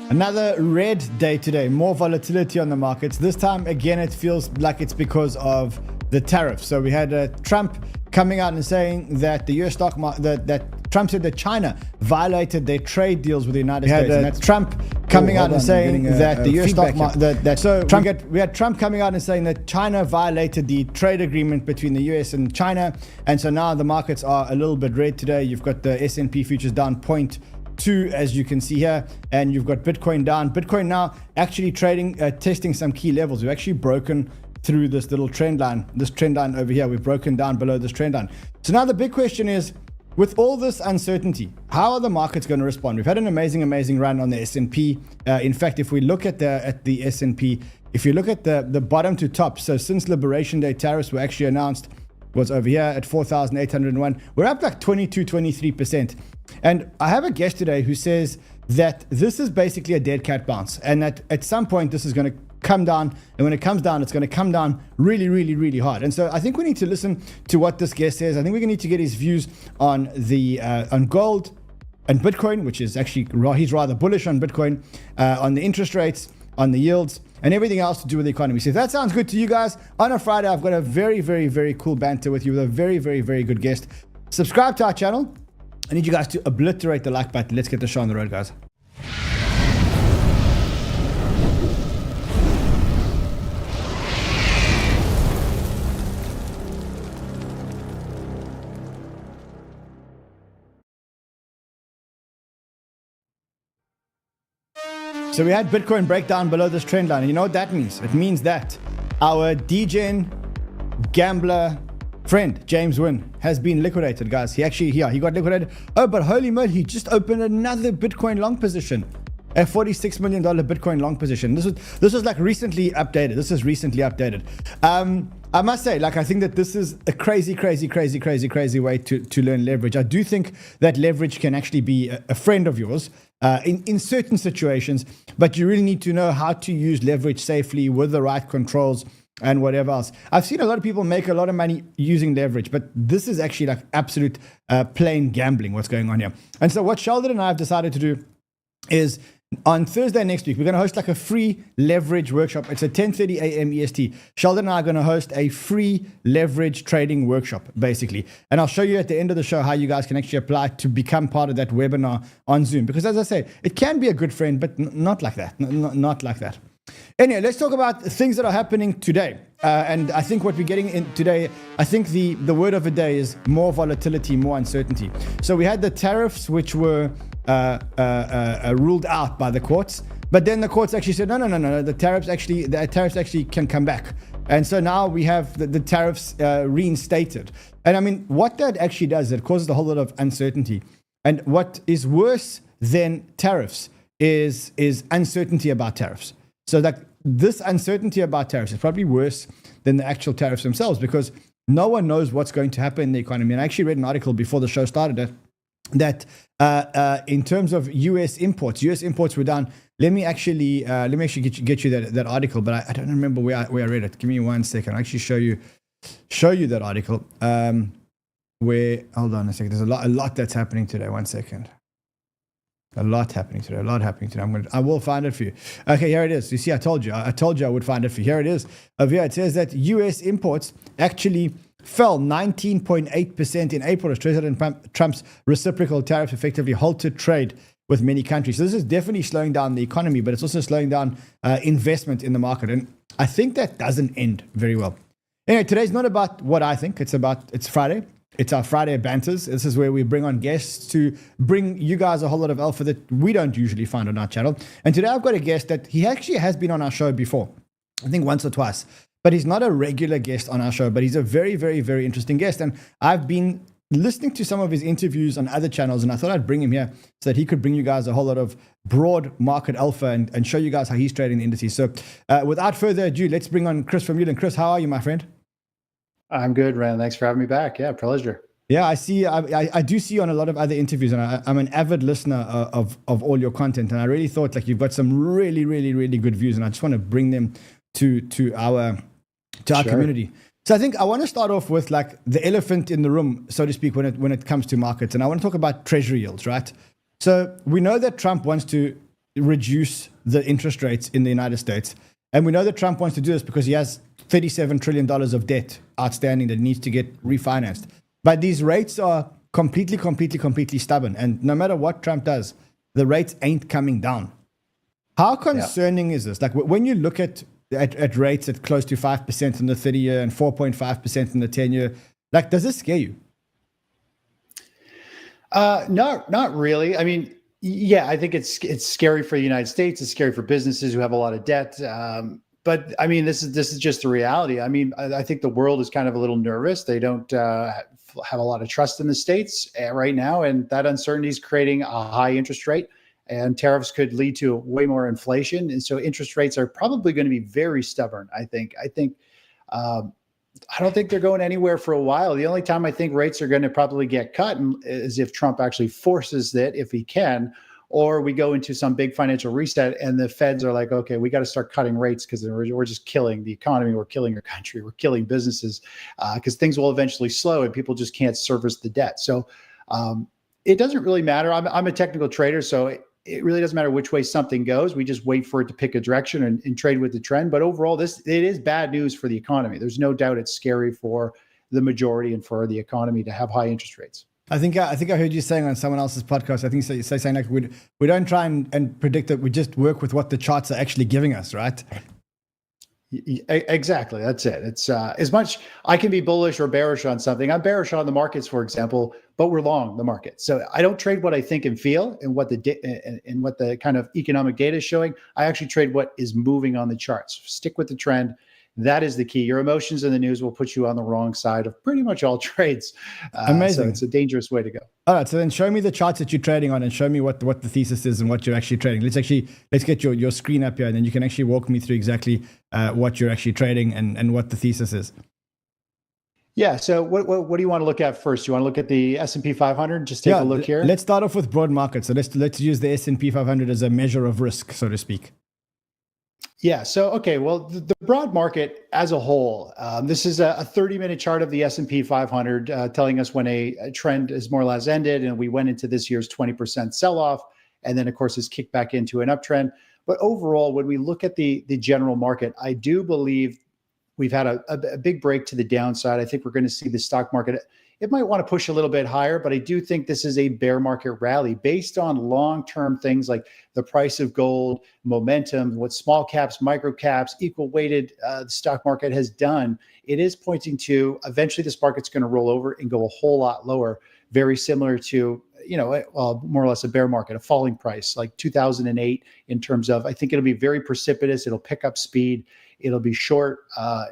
Another red day today, more volatility on the markets. This time, again, it feels like it's because of the tariffs. So we had Trump coming out and saying that the US stock market, that Trump said that China violated their trade deals with the United States. And that's Trump coming out and saying that the US stock market, we had Trump coming out and saying that China violated the trade agreement between the US and China. And so now the markets are a little bit red today. You've got the S&P futures down 0.2, as you can see here, and you've got Bitcoin down. Bitcoin now actually trading, testing some key levels. We've actually broken through this little trend line, over here. We've broken down below this trend line. So now the big question is, with all this uncertainty, how are the markets going to respond? We've had an amazing run on the S&P. In fact, if we look at the S&P, if you look at the bottom to top, so since Liberation Day, tariffs were actually announced, was over here at 4,801. We're up like 23%. And I have a guest today who says that this is basically a dead cat bounce, and that at some point this is going to come down, and when it comes down, it's going to come down really hard. And so I think we need to listen to what this guest says. I think we need to get his views on the on gold and Bitcoin, which is actually, he's rather bullish on Bitcoin, on the interest rates, on the yields, and everything else to do with the economy. So if that sounds good to you guys, on a Friday, I've got a very cool banter with you with a very good guest. Subscribe to our channel. I need you guys to obliterate the like button. Let's get the show on the road, guys. So we had Bitcoin break down below this trend line. And you know what that means? It means that our degen gambler friend, James Nguyen, has been liquidated, guys. He got liquidated. Oh, but holy moly, he just opened another Bitcoin long position. A $46 million Bitcoin long position. This was like recently updated. This is recently updated. I must say, like, I think that this is a crazy way to learn leverage. I do think that leverage can actually be a friend of yours in certain situations, but you really need to know how to use leverage safely with the right controls and whatever else. I've seen a lot of people make a lot of money using leverage, but this is actually like absolute plain gambling, what's going on here. And so what Sheldon and I have decided to do is, on Thursday next week, we're going to host like a free leverage workshop. It's at 10:30 a.m. EST. Sheldon and I are going to host a free leverage trading workshop, basically. And I'll show you at the end of the show how you guys can actually apply to become part of that webinar on Zoom. Because as I say, it can be a good friend, but not like that. Not like that. Anyway, let's talk about things that are happening today. And I think what we're getting in today, I think the word of the day is more volatility, more uncertainty. So we had the tariffs, which were ruled out by the courts, but then the courts actually said no, the tariffs actually can come back, and so now we have the tariffs reinstated. And I mean, what that actually does, it causes a whole lot of uncertainty. And what is worse than tariffs is uncertainty about tariffs. So that this uncertainty about tariffs is probably worse than the actual tariffs themselves, because no one knows what's going to happen in the economy. And I actually read an article before the show started that in terms of US imports were down. Let me actually get you that article, but I don't remember where I read it. Give me 1 second. I'll actually show you that article. Hold on a second. There's a lot that's happening today. 1 second. A lot happening today. I will find it for you. Okay, here it is. You see, I told you I would find it for you. Here it is. Over here, it says that US imports actually fell 19.8% in April as President Trump's reciprocal tariffs effectively halted trade with many countries. So this is definitely slowing down the economy, but it's also slowing down investment in the market. And I think that doesn't end very well. Anyway, today's not about what I think. It's Friday. It's our Friday Banters. This is where we bring on guests to bring you guys a whole lot of alpha that we don't usually find on our channel. And today I've got a guest that he actually has been on our show before, I think once or twice. But he's not a regular guest on our show, but he's a very interesting guest. And I've been listening to some of his interviews on other channels, and I thought I'd bring him here so that he could bring you guys a whole lot of broad market alpha and show you guys how he's trading the indices. So without further ado, let's bring on Chris Vermeulen. Chris, how are you, my friend? I'm good, Rand. Thanks for having me back. Yeah, pleasure. Yeah, I see. I do see you on a lot of other interviews, and I'm an avid listener of all your content. And I really thought like you've got some really good views, and I just want to bring them to our community. So I think I want to start off with like the elephant in the room, so to speak, when it comes to markets, and I want to talk about Treasury yields, right? So we know that Trump wants to reduce the interest rates in the United States. And we know that Trump wants to do this because he has $37 trillion of debt outstanding that needs to get refinanced. But these rates are completely stubborn. And no matter what Trump does, the rates ain't coming down. How concerning is this? Like when you look at rates at close to 5% in the 30-year and 4.5% in the 10-year, like, does this scare you? Not really. I mean, yeah, I think it's scary for the United States. It's scary for businesses who have a lot of debt. But I mean, this is just the reality. I mean, I think the world is kind of a little nervous. They don't have a lot of trust in the States right now, and that uncertainty is creating a high interest rate. And tariffs could lead to way more inflation, and so interest rates are probably going to be very stubborn. I don't think they're going anywhere for a while. The only time I think rates are going to probably get cut is if Trump actually forces it, if he can, or we go into some big financial reset and the feds are like, okay, we got to start cutting rates because we're just killing the economy. We're killing our country. We're killing businesses because things will eventually slow and people just can't service the debt. So it doesn't really matter. I'm a technical trader, so it really doesn't matter which way something goes. We just wait for it to pick a direction and trade with the trend. But overall, it is bad news for the economy. There's no doubt it's scary for the majority and for the economy to have high interest rates. I think I heard you saying on someone else's podcast, I think saying like we don't try and predict it. We just work with what the charts are actually giving us, right? Exactly. That's it. It's as much I can be bullish or bearish on something. I'm bearish on the markets, for example, but we're long the market. So I don't trade what I think and feel and what the kind of economic data is showing. I actually trade what is moving on the charts. Stick with the trend. That is the key. Your emotions in the news will put you on the wrong side of pretty much all trades. Amazing. So it's a dangerous way to go. All right. So then show me the charts that you're trading on and show me what the thesis is and what you're actually trading. Let's get your screen up here and then you can actually walk me through exactly what you're actually trading and what the thesis is. Yeah. So what do you want to look at first? You want to look at the S&P 500? Just take a look here. Let's start off with broad markets. So let's use the S&P 500 as a measure of risk, so to speak. Yeah. So, okay. Well, the broad market as a whole, this is a 30-minute chart of the S&P 500 telling us when a trend is more or less ended and we went into this year's 20% sell-off. And then, of course, it's kicked back into an uptrend. But overall, when we look at the general market, I do believe we've had a big break to the downside. I think we're going to see the stock market. It might want to push a little bit higher, but I do think this is a bear market rally based on long-term things like the price of gold, momentum, what small caps, micro caps, equal weighted the stock market has done. It is pointing to eventually this market's going to roll over and go a whole lot lower, very similar to, more or less a bear market, a falling price like 2008 in terms of, I think it'll be very precipitous. It'll pick up speed. It'll be short.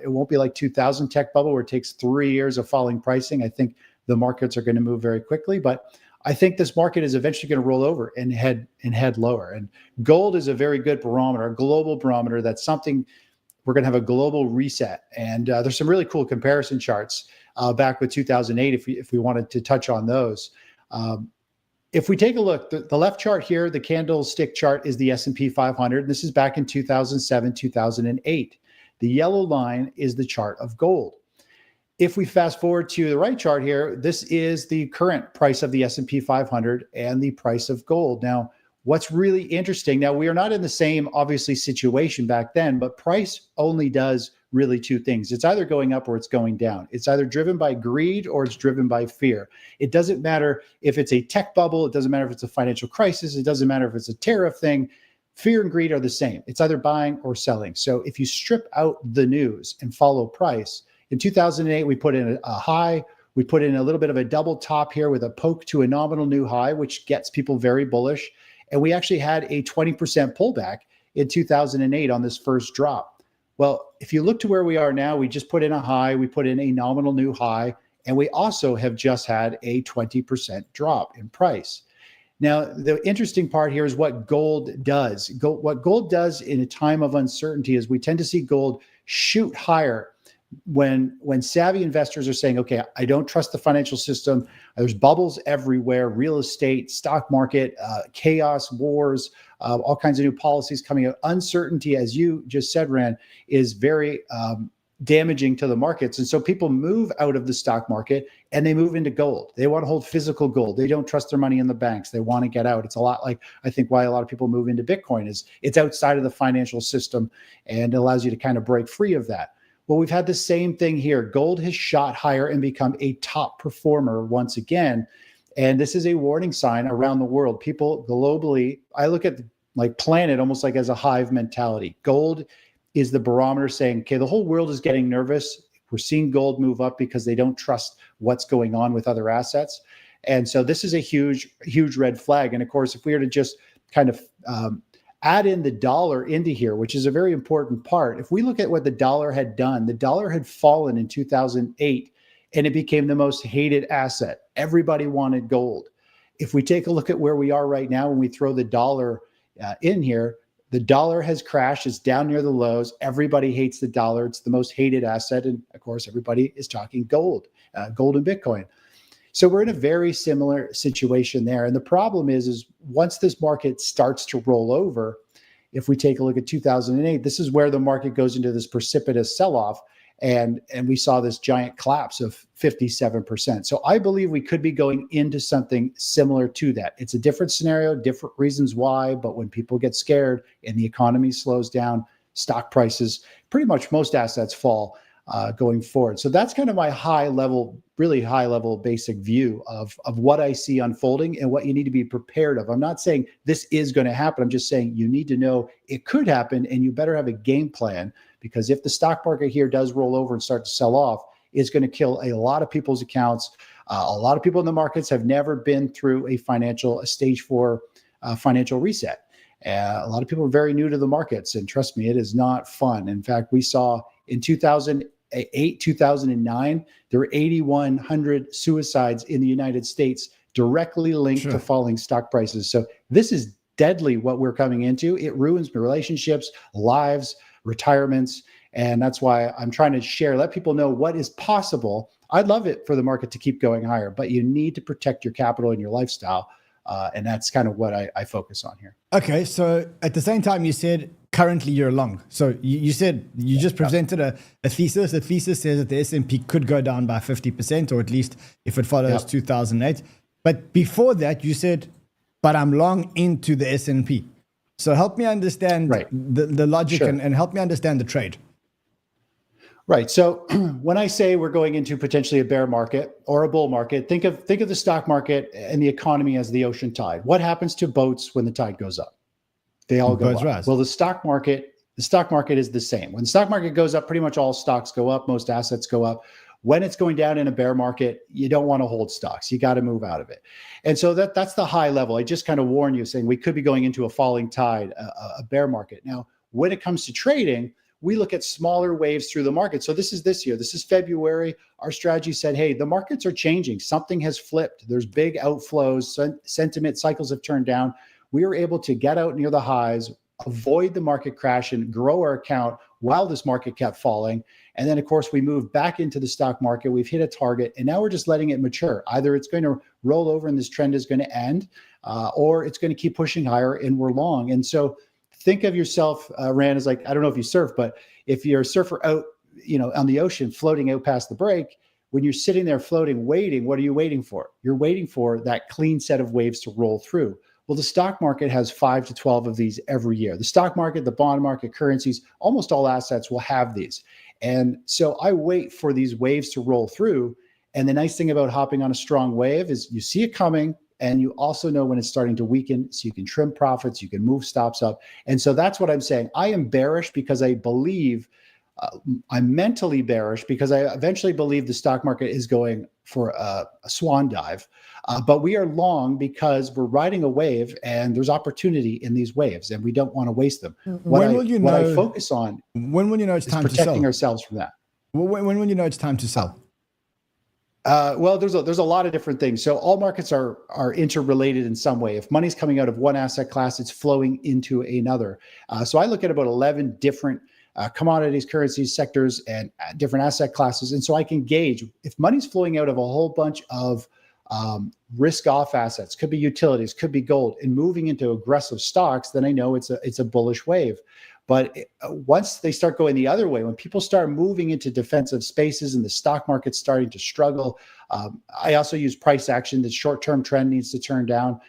It won't be like 2000 tech bubble where it takes 3 years of falling pricing. I think the markets are going to move very quickly, but I think this market is eventually going to roll over and head lower. And gold is a very good barometer, a global barometer. That's something we're going to have a global reset. And there's some really cool comparison charts back with 2008 if we wanted to touch on those. If we take a look, the left chart here, the candlestick chart is the S&P 500. This is back in 2007, 2008. The yellow line is the chart of gold. If we fast forward to the right chart here, this is the current price of the S&P 500 and the price of gold. Now, what's really interesting, now we are not in the same, obviously, situation back then, but price only does really two things. It's either going up or it's going down. It's either driven by greed or it's driven by fear. It doesn't matter if it's a tech bubble. It doesn't matter if it's a financial crisis. It doesn't matter if it's a tariff thing. Fear and greed are the same. It's either buying or selling. So if you strip out the news and follow price, in 2008, we put in a high. We put in a little bit of a double top here with a poke to a nominal new high, which gets people very bullish. And we actually had a 20% pullback in 2008 on this first drop. Well, if you look to where we are now, we just put in a high, we put in a nominal new high, and we also have just had a 20% drop in price. Now, the interesting part here is what gold does. What gold does in a time of uncertainty is we tend to see gold shoot higher when savvy investors are saying, okay, I don't trust the financial system. There's bubbles everywhere, real estate, stock market, chaos, wars, all kinds of new policies coming out. Uncertainty, as you just said, Rand, is very damaging to the markets. And so people move out of the stock market and they move into gold. They want to hold physical gold. They don't trust their money in the banks. They want to get out. It's a lot like, I think, why a lot of people move into Bitcoin is it's outside of the financial system and it allows you to kind of break free of that. Well, we've had the same thing here. Gold has shot higher and become a top performer once again. And this is a warning sign around the world. People globally, I look at like planet almost like as a hive mentality. Gold is the barometer saying, okay, the whole world is getting nervous. We're seeing gold move up because they don't trust what's going on with other assets. And so this is a huge, huge red flag. And of course, if we were to just kind of add in the dollar into here, which is a very important part, if we look at what the dollar had done, the dollar had fallen in 2008 and it became the most hated asset. Everybody wanted gold. If we take a look at where we are right now, when we throw the dollar in here, the dollar has crashed. It's down near the lows. Everybody hates the dollar. It's the most hated asset. And of course, everybody is talking gold, gold and Bitcoin. So we're in a very similar situation there. And the problem is once this market starts to roll over, if we take a look at 2008, this is where the market goes into this precipitous sell-off. And we saw this giant collapse of 57%. So I believe we could be going into something similar to that. It's a different scenario, different reasons why, but when people get scared and the economy slows down, stock prices, pretty much most assets fall going forward. So that's kind of my high level, really high level basic view of what I see unfolding and what you need to be prepared of. I'm not saying this is going to happen. I'm just saying you need to know it could happen and you better have a game plan, because if the stock market here does roll over and start to sell off, it's going to kill a lot of people's accounts. A lot of people in the markets have never been through a stage 4 financial reset. A lot of people are very new to the markets, and trust me, it is not fun. In fact, we saw in 2008, 2009, there were 8,100 suicides in the United States directly linked to falling stock prices. So this is deadly what we're coming into. It ruins relationships, lives, retirements. And that's why I'm trying to let people know what is possible. I'd love it for the market to keep going higher, but you need to protect your capital and your lifestyle. And that's kind of what I focus on here. Okay. So at the same time, you said currently you're long. So you said you just presented a thesis. The thesis says that the S&P could go down by 50%, or at least if it follows 2008. But before that, you said, but I'm long into the S&P. So help me understand the logic and help me understand the trade. Right. So when I say we're going into potentially a bear market or a bull market, think of the stock market and the economy as the ocean tide. What happens to boats when the tide goes up? They all go up. Rise. Well, the stock market is the same. When the stock market goes up, pretty much all stocks go up, most assets go up. When it's going down in a bear market, you don't want to hold stocks. You got to move out of it. And so that's the high level. I just kind of warn you, saying we could be going into a falling tide, a bear market. Now, when it comes to trading, we look at smaller waves through the market. So this is this year. This is February. Our strategy said, hey, the markets are changing. Something has flipped. There's big outflows. Sentiment cycles have turned down. We were able to get out near the highs, avoid the market crash, and grow our account while this market kept falling. And then, of course, we moved back into the stock market. We've hit a target, and now we're just letting it mature. Either it's going to roll over and this trend is going to end, or it's going to keep pushing higher and we're long. And so think of yourself, Rand, as like, I don't know if you surf, but if you're a surfer out, on the ocean, floating out past the break, when you're sitting there floating, waiting, what are you waiting for? You're waiting for that clean set of waves to roll through. Well, the stock market has 5 to 12 of these every year. The stock market, the bond market, currencies, almost all assets will have these. And so I wait for these waves to roll through. And the nice thing about hopping on a strong wave is you see it coming, and you also know when it's starting to weaken, so you can trim profits, you can move stops up. And so that's what I'm saying. I am bearish because I believe, I'm mentally bearish because I eventually believe the stock market is going for a swan dive. But we are long because we're riding a wave and there's opportunity in these waves and we don't want to waste them. What I focus on when will you know it's time to sell? Protecting ourselves from that. When will you know it's time to sell? Well, there's a lot of different things. So all markets are interrelated in some way. If money's coming out of one asset class, it's flowing into another. So I look at about 11 different commodities, currencies, sectors, and different asset classes. And so I can gauge if money's flowing out of a whole bunch of risk-off assets, could be utilities, could be gold, and moving into aggressive stocks, then I know it's a bullish wave. But once they start going the other way, when people start moving into defensive spaces and the stock market's starting to struggle, I also use price action. The short-term trend needs to turn down.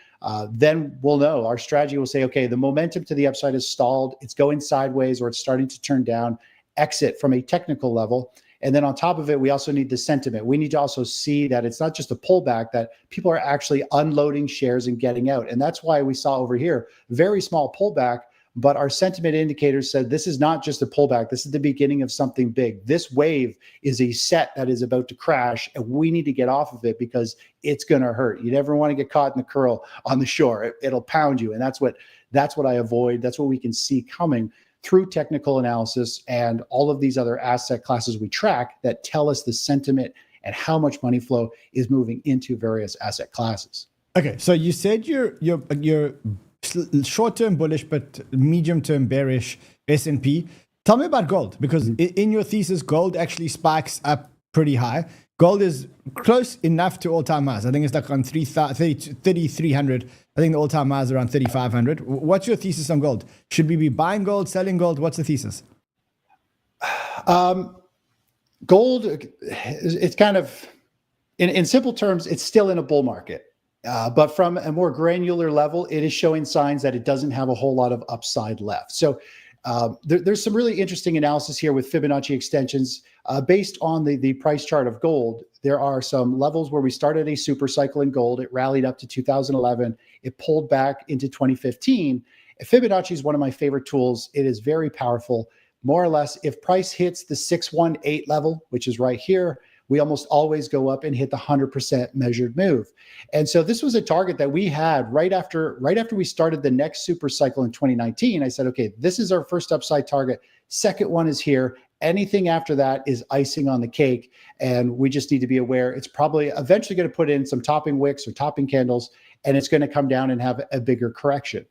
Then we'll know. Our strategy will say, okay, the momentum to the upside is stalled. It's going sideways or it's starting to turn down. Exit from a technical level. And then on top of it, we also need the sentiment. We need to also see that it's not just a pullback, that people are actually unloading shares and getting out. And that's why we saw over here, very small pullback, but our sentiment indicators said this is not just a pullback. This is the beginning of something big. This wave is a set that is about to crash, and we need to get off of it because it's going to hurt. You never want to get caught in the curl on the shore. It'll pound you. And that's what I avoid. That's what we can see coming through technical analysis and all of these other asset classes we track that tell us the sentiment and how much money flow is moving into various asset classes. Okay, so you said you're short-term bullish but medium-term bearish S&P. Tell me about gold, because in your thesis, gold actually spikes up pretty high. Gold is close enough to all-time highs. I think it's like on 3,300. I think the all-time high is around 3,500. What's your thesis on gold? Should we be buying gold, selling gold? What's the thesis? Gold, it's kind of, in simple terms, it's still in a bull market. But from a more granular level, it is showing signs that it doesn't have a whole lot of upside left. So there's some really interesting analysis here with Fibonacci extensions. Based on the price chart of gold, there are some levels where we started a super cycle in gold. It rallied up to 2011. It pulled back into 2015. Fibonacci is one of my favorite tools. It is very powerful. More or less, if price hits the 618 level, which is right here, we almost always go up and hit the 100% measured move. And so this was a target that we had right after we started the next super cycle in 2019. I said, okay, this is our first upside target. Second one is here. Anything after that is icing on the cake. And we just need to be aware it's probably eventually going to put in some topping wicks or topping candles, and it's going to come down and have a bigger correction.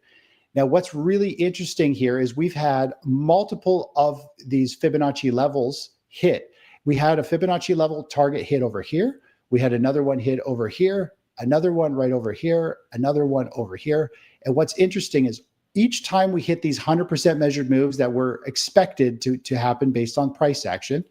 Now, what's really interesting here is we've had multiple of these Fibonacci levels hit. We had a Fibonacci level target hit over here. We had another one hit over here, another one right over here, another one over here. And what's interesting is each time we hit these 100% measured moves that were expected to happen based on price action,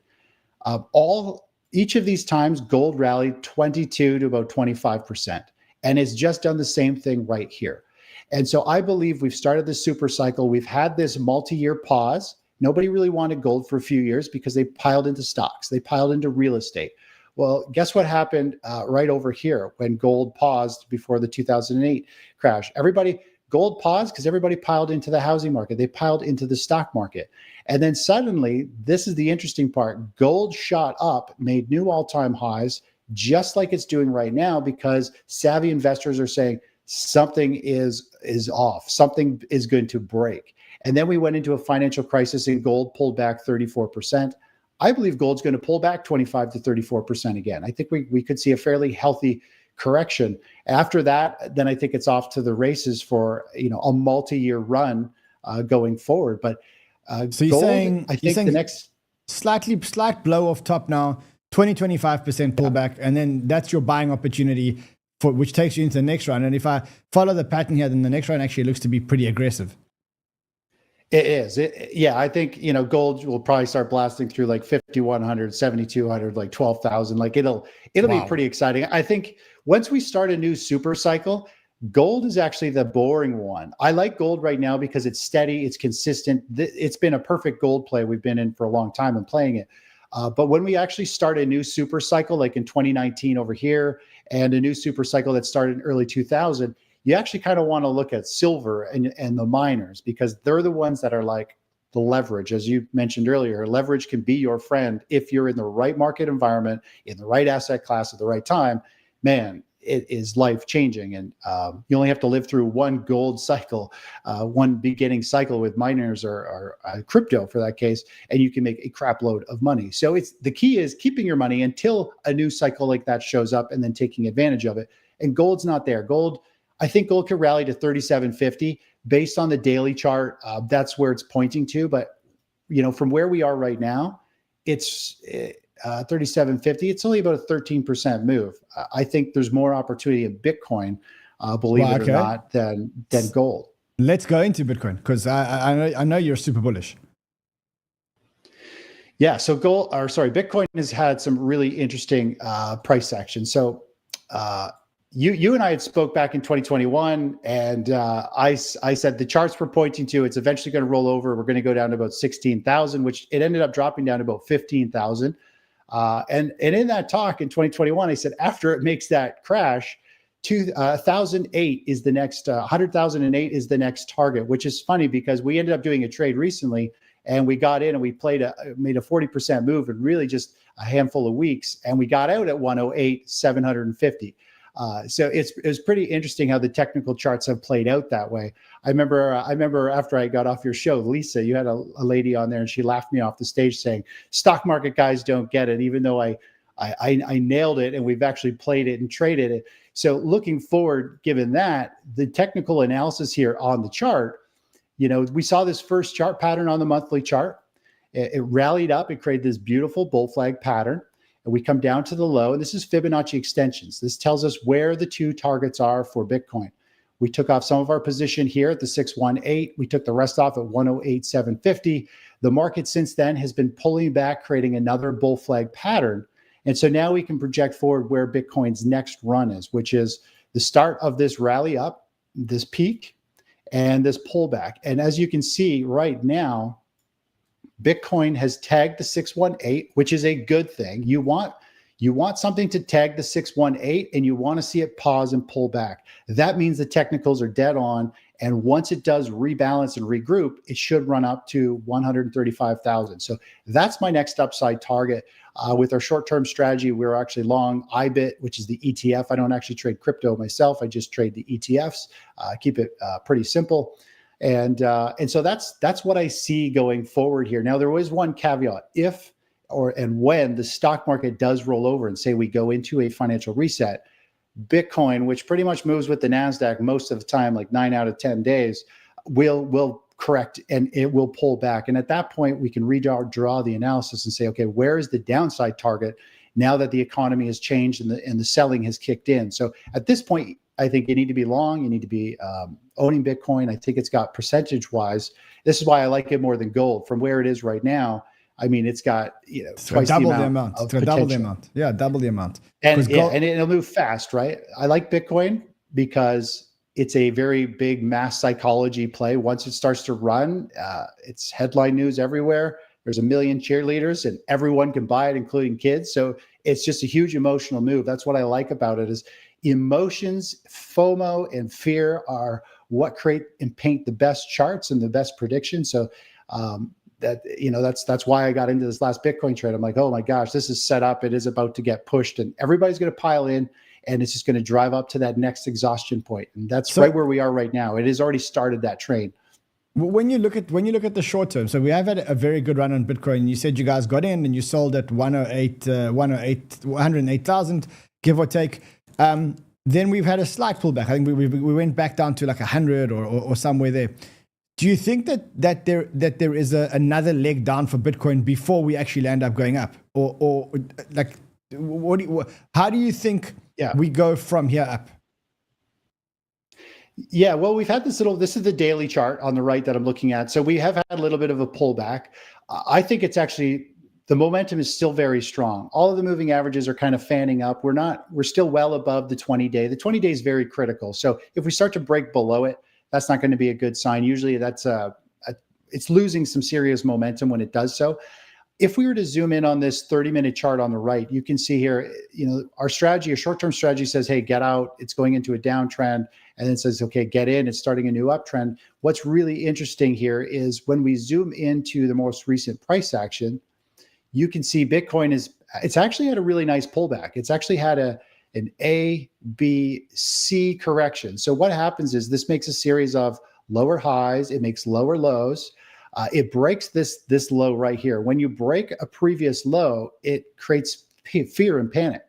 each of these times gold rallied 22 to about 25%. And it's just done the same thing right here. And so I believe we've started this super cycle. We've had this multi-year pause. Nobody really wanted gold for a few years because they piled into stocks. They piled into real estate. Well, guess what happened right over here when gold paused before the 2008 crash? Gold paused because everybody piled into the housing market. They piled into the stock market. And then suddenly, this is the interesting part, gold shot up, made new all-time highs, just like it's doing right now, because savvy investors are saying something is off. Something is going to break. And then we went into a financial crisis and gold pulled back 34%. I believe gold's going to pull back 25 to 34% again. I think we could see a fairly healthy correction. After that, then I think it's off to the races for a multi-year run going forward. But so you're gold, saying, I think the next slight blow off top now, 25% pullback, and then that's your buying opportunity which takes you into the next round. And if I follow the pattern here, then the next round actually looks to be pretty aggressive. It is. I think, gold will probably start blasting through like 5,100, 7,200, like 12,000. Like it'll be pretty exciting. I think once we start a new super cycle, gold is actually the boring one. I like gold right now because it's steady, it's consistent. It's been a perfect gold play we've been in for a long time and playing it. But when we actually start a new super cycle, like in 2019 over here, and a new super cycle that started in early 2000, you actually kind of want to look at silver and the miners, because they're the ones that are like the leverage. As you mentioned earlier, leverage can be your friend if you're in the right market environment, in the right asset class at the right time. Man, it is life changing. And you only have to live through one gold cycle, one beginning cycle with miners or crypto for that case, and you can make a crap load of money. So the key is keeping your money until a new cycle like that shows up and then taking advantage of it. And gold's not there. I think gold could rally to 37.50 based on the daily chart. That's where it's pointing to. But, from where we are right now, it's 37.50. It's only about a 13% move. I think there's more opportunity in Bitcoin, believe it or not, than gold. Let's go into Bitcoin because I know you're super bullish. Yeah, so Bitcoin has had some really interesting price action. So you and I had spoke back in 2021, and I said the charts were pointing to it's eventually going to roll over. We're going to go down to about 16,000, which it ended up dropping down to about 15,000. And in that talk in 2021, I said after it makes that crash, 1,008 is the next 100,008 is the next target, which is funny because we ended up doing a trade recently. And we got in and we made a 40% move in really just a handful of weeks. And we got out at 108,750. So it was pretty interesting how the technical charts have played out that way. I remember after I got off your show, Lisa, you had a lady on there and she laughed me off the stage saying, stock market guys don't get it, even though I nailed it and we've actually played it and traded it. So looking forward, given that, the technical analysis here on the chart, we saw this first chart pattern on the monthly chart. It rallied up. It created this beautiful bull flag pattern. And we come down to the low. And this is Fibonacci extensions. This tells us where the two targets are for Bitcoin. We took off some of our position here at the 618. We took the rest off at 108,750. The market since then has been pulling back, creating another bull flag pattern. And so now we can project forward where Bitcoin's next run is, which is the start of this rally up, this peak, and this pullback. And as you can see right now, Bitcoin has tagged the 618, which is a good thing. You want something to tag the 618 and you want to see it pause and pull back. That means the technicals are dead on. And once it does rebalance and regroup, it should run up to 135,000. So that's my next upside target. With our short-term strategy, we're actually long 𝗖𝗵𝗿, which is the ETF. I don't actually trade crypto myself. I just trade the ETFs. Keep it pretty simple. And so that's what I see going forward here. Now, there was one caveat. If and when the stock market does roll over and say we go into a financial reset, Bitcoin, which pretty much moves with the NASDAQ most of the time, like 9 out of 10 days, will correct and it will pull back. And at that point, we can redraw the analysis and say, okay, where is the downside target now that the economy has changed and the selling has kicked in? So at this point, I think you need to be long. You need to be owning Bitcoin. I think it's got percentage-wise. This is why I like it more than gold. From where it is right now, I mean, it's got twice double the amount. It's got double the amount. Yeah, double the amount. And it'll move fast, right? I like Bitcoin because it's a very big mass psychology play. Once it starts to run, it's headline news everywhere. There's a million cheerleaders and everyone can buy it, including kids. So it's just a huge emotional move. That's what I like about it is emotions, FOMO and fear are what create and paint the best charts and the best predictions. So that's why I got into this last Bitcoin trade. I'm like, oh my gosh, this is set up. It is about to get pushed and everybody's going to pile in and it's just going to drive up to that next exhaustion point. And that's right where we are right now. It has already started that train. When you look at the short term, so we have had a very good run on Bitcoin. You said you guys got in and you sold at 108,000, give or take. Then we've had a slight pullback. I think we went back down to like 100 or somewhere there. Do you think that there is another leg down for Bitcoin before we actually end up going up, or like how do you think we go from here up? Yeah, well, we've had this is the daily chart on the right that I'm looking at. So we have had a little bit of a pullback. I think it's actually, the momentum is still very strong. All of the moving averages are kind of fanning up. We're still well above the 20-day. The 20-day is very critical. So if we start to break below it, that's not going to be a good sign. Usually it's losing some serious momentum when it does so. If we were to zoom in on this 30-minute chart on the right, you can see here, our strategy, a short-term strategy says, hey, get out. It's going into a downtrend. And then it says, okay, get in. It's starting a new uptrend. What's really interesting here is when we zoom into the most recent price action, you can see Bitcoin it's actually had a really nice pullback. It's actually had an A, B, C correction. So what happens is this makes a series of lower highs. It makes lower lows. It breaks this low right here. When you break a previous low, it creates fear and panic.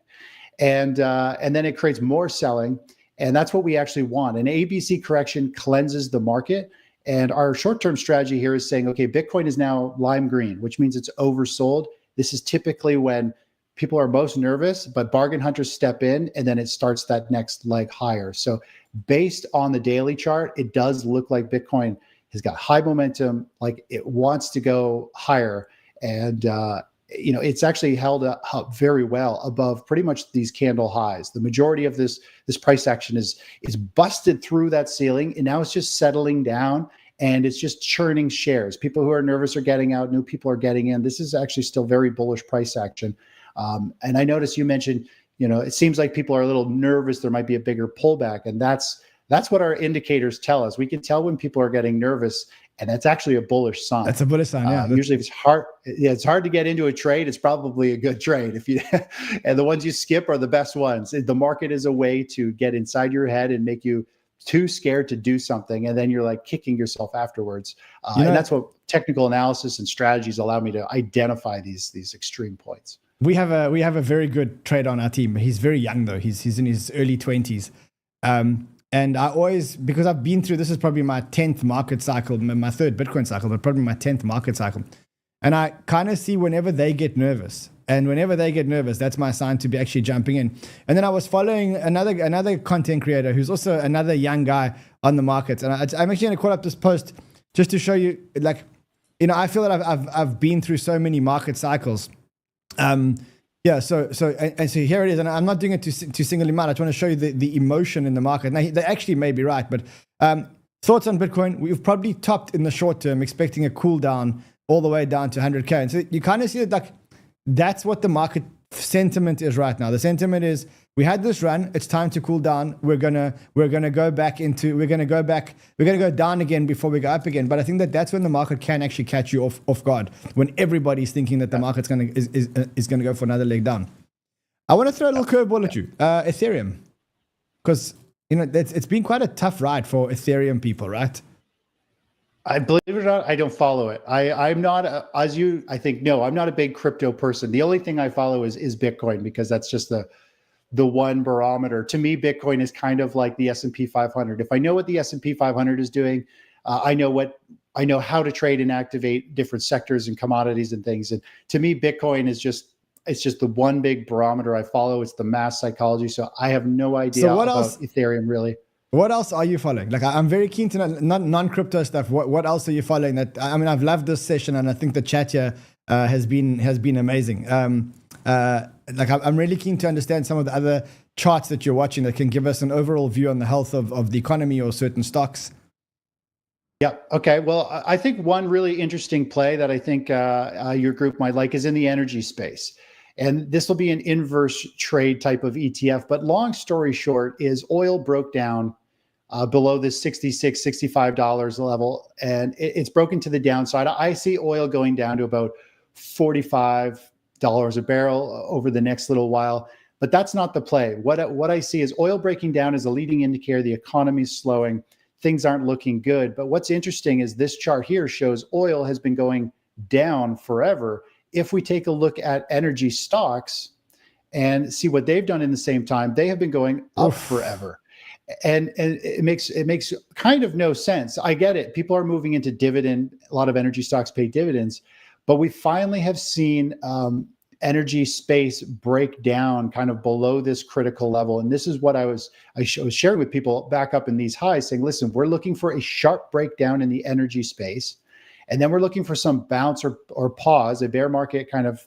And then it creates more selling. And that's what we actually want. An ABC correction cleanses the market. And our short-term strategy here is saying, okay, Bitcoin is now lime green, which means it's oversold. This is typically when people are most nervous, but bargain hunters step in, and then it starts that next leg higher. So based on the daily chart, it does look like Bitcoin has got high momentum, like it wants to go higher. And, it's actually held up very well above pretty much these candle highs. The majority of this price action is busted through that ceiling, and now it's just settling down, and it's just churning shares. People who are nervous are getting out, new people are getting in. This is actually still very bullish price action. And I noticed you mentioned, it seems like people are a little nervous. There might be a bigger pullback, and that's what our indicators tell us. We can tell when people are getting nervous, and that's actually a bullish sign. That's a bullish sign, yeah. Usually, if it's hard to get into a trade, it's probably a good trade. And the ones you skip are the best ones. The market is a way to get inside your head and make you too scared to do something, and then you're like kicking yourself afterwards. And that's what technical analysis and strategies allow me to identify these extreme points. We have a very good trader on our team. He's very young though. He's in his early 20s. And I always, because I've been through, this is probably my 10th market cycle, my third Bitcoin cycle, but probably my 10th market cycle. And I kind of see whenever they get nervous. And whenever they get nervous, that's my sign to be actually jumping in. And then I was following another content creator who's also another young guy on the market. And I'm actually going to call up this post just to show you, like, I feel that I've been through so many market cycles. So here it is, and I'm not doing it to single him out. I just want to show you the emotion in the market. Now, they actually may be right, but thoughts on Bitcoin? We've probably topped in the short term, expecting a cool down all the way down to 100K. And so you kind of see that, like, that's what the market sentiment is right now. The sentiment is, we had this run, it's time to cool down. We're gonna go down again before we go up again. But I think that's when the market can actually catch you off guard, when everybody's thinking that the market's is gonna go for another leg down. I want to throw a little curveball at you, Ethereum, because it's been quite a tough ride for Ethereum people, right? I believe it or not, I don't follow it. I'm not, as you, I think, no, I'm not a big crypto person. The only thing I follow is Bitcoin, because that's just the one barometer. To me, Bitcoin is kind of like the S&P 500. If I know what the S&P 500 is doing, I know how to trade and activate different sectors and commodities and things. And to me, Bitcoin is just the one big barometer I follow. It's the mass psychology. So I have no idea about Ethereum, really. What else are you following? Like, I'm very keen to know non-crypto stuff. What else are you following? That, I mean, I've loved this session, and I think the chat here has been amazing. Like, I'm really keen to understand some of the other charts that you're watching that can give us an overall view on the health of the economy or certain stocks. Yeah. Okay. Well, I think one really interesting play that I think your group might like is in the energy space. And this will be an inverse trade type of ETF. But long story short is oil broke down below this $66, $65 level, and it's broken to the downside. I see oil going down to about $45 a barrel over the next little while. But that's not the play. What I see is oil breaking down as a leading indicator. The economy is slowing. Things aren't looking good. But what's interesting is this chart here shows oil has been going down forever. If we take a look at energy stocks and see what they've done in the same time, they have been going up forever. And it makes kind of no sense. I get it. People are moving into dividend. A lot of energy stocks pay dividends, but we finally have seen energy space break down kind of below this critical level. And this is what I was sharing with people back up in these highs, saying, listen, we're looking for a sharp breakdown in the energy space. And then we're looking for some bounce or pause, a bear market kind of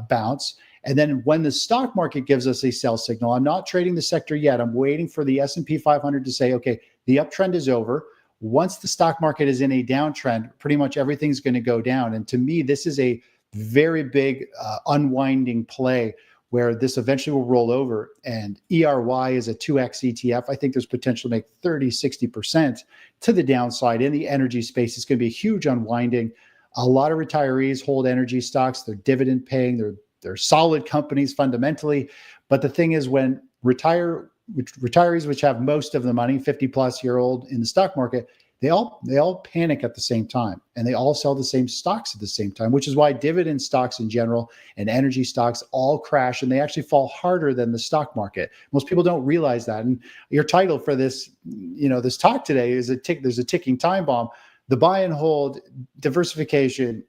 bounce. And then when the stock market gives us a sell signal, I'm not trading the sector yet. I'm waiting for the S&P 500 to say, okay, the uptrend is over. Once the stock market is in a downtrend, pretty much everything's going to go down. And to me, this is a very big unwinding play where this eventually will roll over. And ERY is a 2x ETF. I think there's potential to make 30, 60% to the downside in the energy space. It's going to be a huge unwinding. A lot of retirees hold energy stocks. They're dividend paying. They're solid companies fundamentally. But the thing is, when retirees, which have most of the money, 50-plus-year-old in the stock market, they all panic at the same time, and they all sell the same stocks at the same time, which is why dividend stocks in general and energy stocks all crash, and they actually fall harder than the stock market. Most people don't realize that. And your title for this, this talk today is there's a ticking time bomb. The buy and hold, diversification,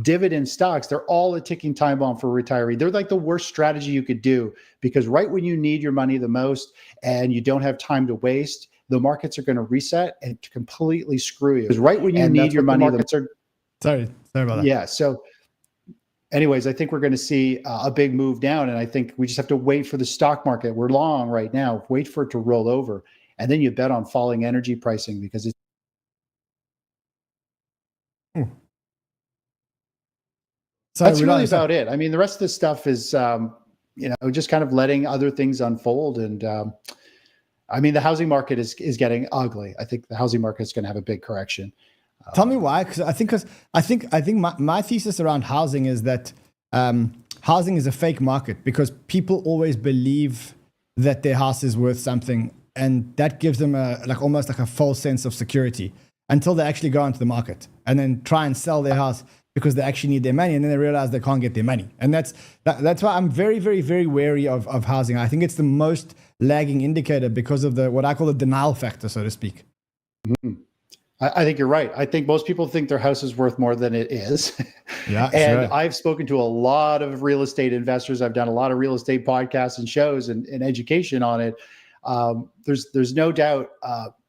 dividend stocks, they're all a ticking time bomb for a retiree. They're like the worst strategy you could do, because right when you need your money the most and you don't have time to waste, the markets are going to reset and completely screw you. Because right when you need your money, the markets are... Sorry about that. Yeah. So anyways, I think we're going to see a big move down, and I think we just have to wait for the stock market. We're long right now. Wait for it to roll over, and then you bet on falling energy pricing, because it's... So that's really about it. I mean, the rest of this stuff is, just kind of letting other things unfold. And I mean, the housing market is getting ugly. I think the housing market is going to have a big correction. Tell me why? Because I think my thesis around housing is that housing is a fake market, because people always believe that their house is worth something, and that gives them almost like a false sense of security until they actually go into the market and then try and sell their house because they actually need their money, and then they realize they can't get their money. And that's why I'm very, very, very wary of housing. I think it's the most lagging indicator because of what I call the denial factor, so to speak. Mm-hmm. I think you're right. I think most people think their house is worth more than it is. Yeah, and sure. I've spoken to a lot of real estate investors. I've done a lot of real estate podcasts and shows and education on it. There's no doubt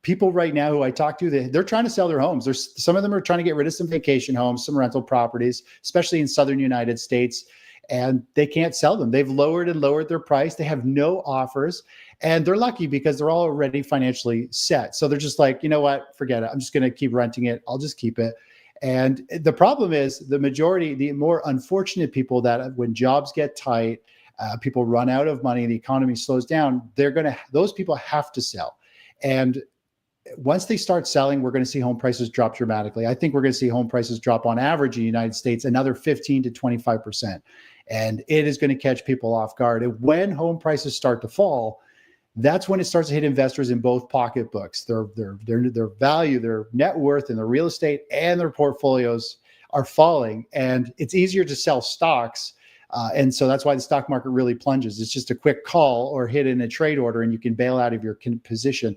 people right now who I talk to, they're trying to sell their homes. Some of them are trying to get rid of some vacation homes, some rental properties, especially in southern United States, and they can't sell them. They've lowered their price. They have no offers, and they're lucky because they're all already financially set. So they're just like, you know what, forget it. I'm just going to keep renting it. I'll just keep it. And the problem is the more unfortunate people, that when jobs get tight, people run out of money, the economy slows down, those people have to sell. And once they start selling, we're going to see home prices drop dramatically. I think we're going to see home prices drop on average in the United States another 15 to 25%. And it is going to catch people off guard. And when home prices start to fall, that's when it starts to hit investors in both pocketbooks. Their value, their net worth in the real estate and their portfolios are falling. And it's easier to sell stocks. And so that's why the stock market really plunges. It's just a quick call or hit in a trade order, and you can bail out of your position.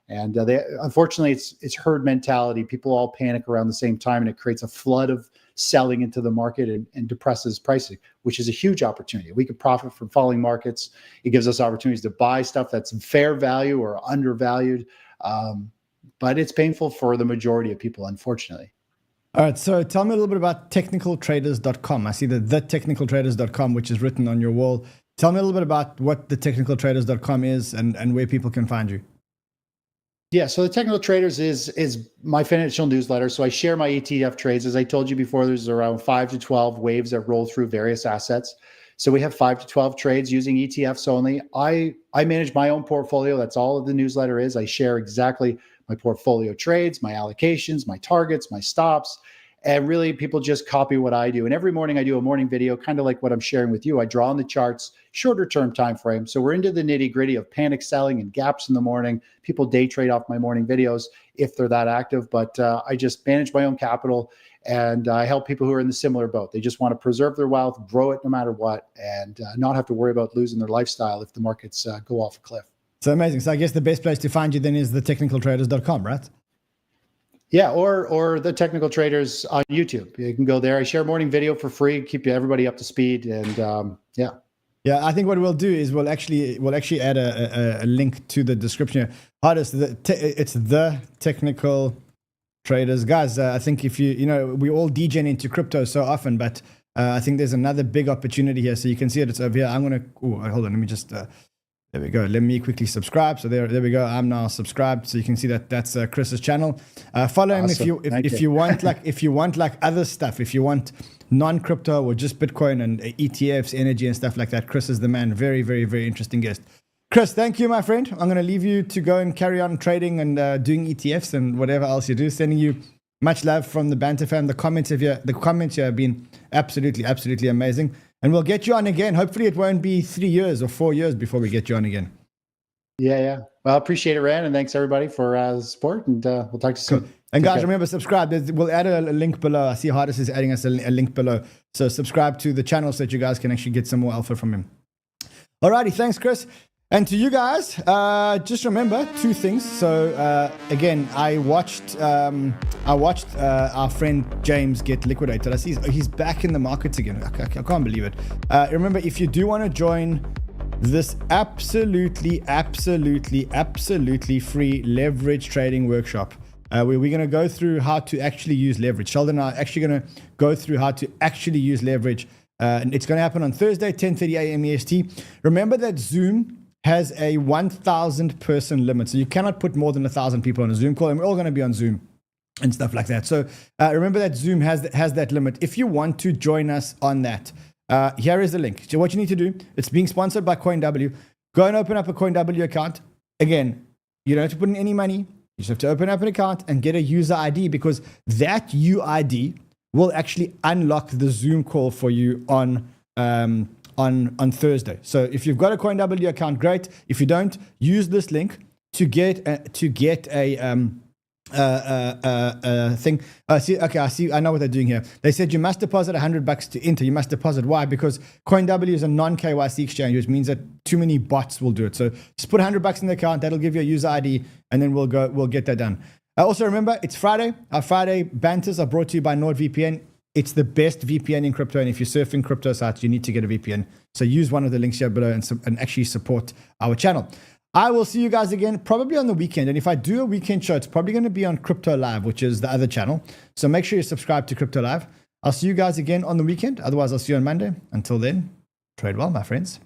And unfortunately, it's herd mentality. People all panic around the same time, and it creates a flood of selling into the market and depresses pricing, which is a huge opportunity. We could profit from falling markets. It gives us opportunities to buy stuff that's fair value or undervalued. But it's painful for the majority of people, unfortunately. All right, so tell me a little bit about technicaltraders.com. I see the technicaltraders.com, which is written on your wall. Tell me a little bit about what the technicaltraders.com is and where people can find you. Yeah, so the Technical Traders is my financial newsletter. So I share my ETF trades. As I told you before, there's around 5 to 12 waves that roll through various assets. So we have 5 to 12 trades using ETFs only. I manage my own portfolio. That's all of the newsletter is. I share exactly my portfolio trades, my allocations, my targets, my stops, and really people just copy what I do. And every morning I do a morning video, kind of like what I'm sharing with you. I draw on the charts, shorter term time frame. So we're into the nitty gritty of panic selling and gaps in the morning. People day trade off my morning videos if they're that active, but I just manage my own capital, and I help people who are in the similar boat. They just want to preserve their wealth, grow it no matter what, and not have to worry about losing their lifestyle if the markets go off a cliff. So amazing. So I guess the best place to find you then is the technicaltraders.com, right? Yeah, or the Technical Traders on YouTube. You can go there. I share morning video for free, keep everybody up to speed, and yeah. Yeah, I think what we'll do is we'll actually add a link to the description. It's the Technical Traders, guys. I think if we all degen into crypto so often, but I think there's another big opportunity here. So you can see it. It's over here. Hold on. Let me just. There we go. Let me quickly subscribe. So there we go. I'm now subscribed. So you can see that's Chris's channel. Follow him if you want like other stuff. If you want non-crypto or just Bitcoin and ETFs, energy and stuff like that, Chris is the man. Very, very, very interesting guest. Chris, thank you, my friend. I'm going to leave you to go and carry on trading and doing ETFs and whatever else you do. Sending you much love from the Banter fam. The comments here have been absolutely, absolutely amazing. And we'll get you on again. Hopefully it won't be 3 years or 4 years before we get you on again. Yeah. Well, I appreciate it, Rand. And thanks everybody for the support. And we'll talk to you soon. Cool. And guys, remember, subscribe. We'll add a link below. I see Hardest is adding us a link below. So subscribe to the channel so that you guys can actually get some more alpha from him. Alrighty. Thanks, Chris. And to you guys, just remember two things. So again, I watched our friend James get liquidated. I see he's back in the markets again. I can't believe it. Remember, if you do want to join this absolutely free leverage trading workshop, where we're going to go through how to actually use leverage. Sheldon and I are actually going to go through how to actually use leverage. And it's going to happen on Thursday, 10:30 a.m. EST. Remember that Zoom has a 1,000 person limit. So you cannot put more than 1,000 people on a Zoom call, and we're all going to be on Zoom and stuff like that. So remember that Zoom has that limit. If you want to join us on that, here is the link. So what you need to do, it's being sponsored by CoinW. Go and open up a CoinW account. Again, you don't have to put in any money. You just have to open up an account and get a user ID, because that UID will actually unlock the Zoom call for you on Thursday. So if you've got a CoinW account, great. If you don't, use this link to get a thing. I know what they're doing here. They said you must deposit $100 to enter. You must deposit. Why? Because CoinW is a non-KYC exchange, which means that too many bots will do it. So just put $100 in the account. That'll give you a user ID, and then we'll get that done. Also remember, it's Friday. Our Friday banters are brought to you by NordVPN. It's the best VPN in crypto, and if you're surfing crypto sites, you need to get a VPN. So use one of the links here below and actually support our channel. I will see you guys again probably on the weekend, and if I do a weekend show, it's probably going to be on Crypto Live, which is the other channel. So make sure you subscribe to Crypto Live. I'll see you guys again on the weekend. Otherwise, I'll see you on Monday. Until then, trade well, my friends.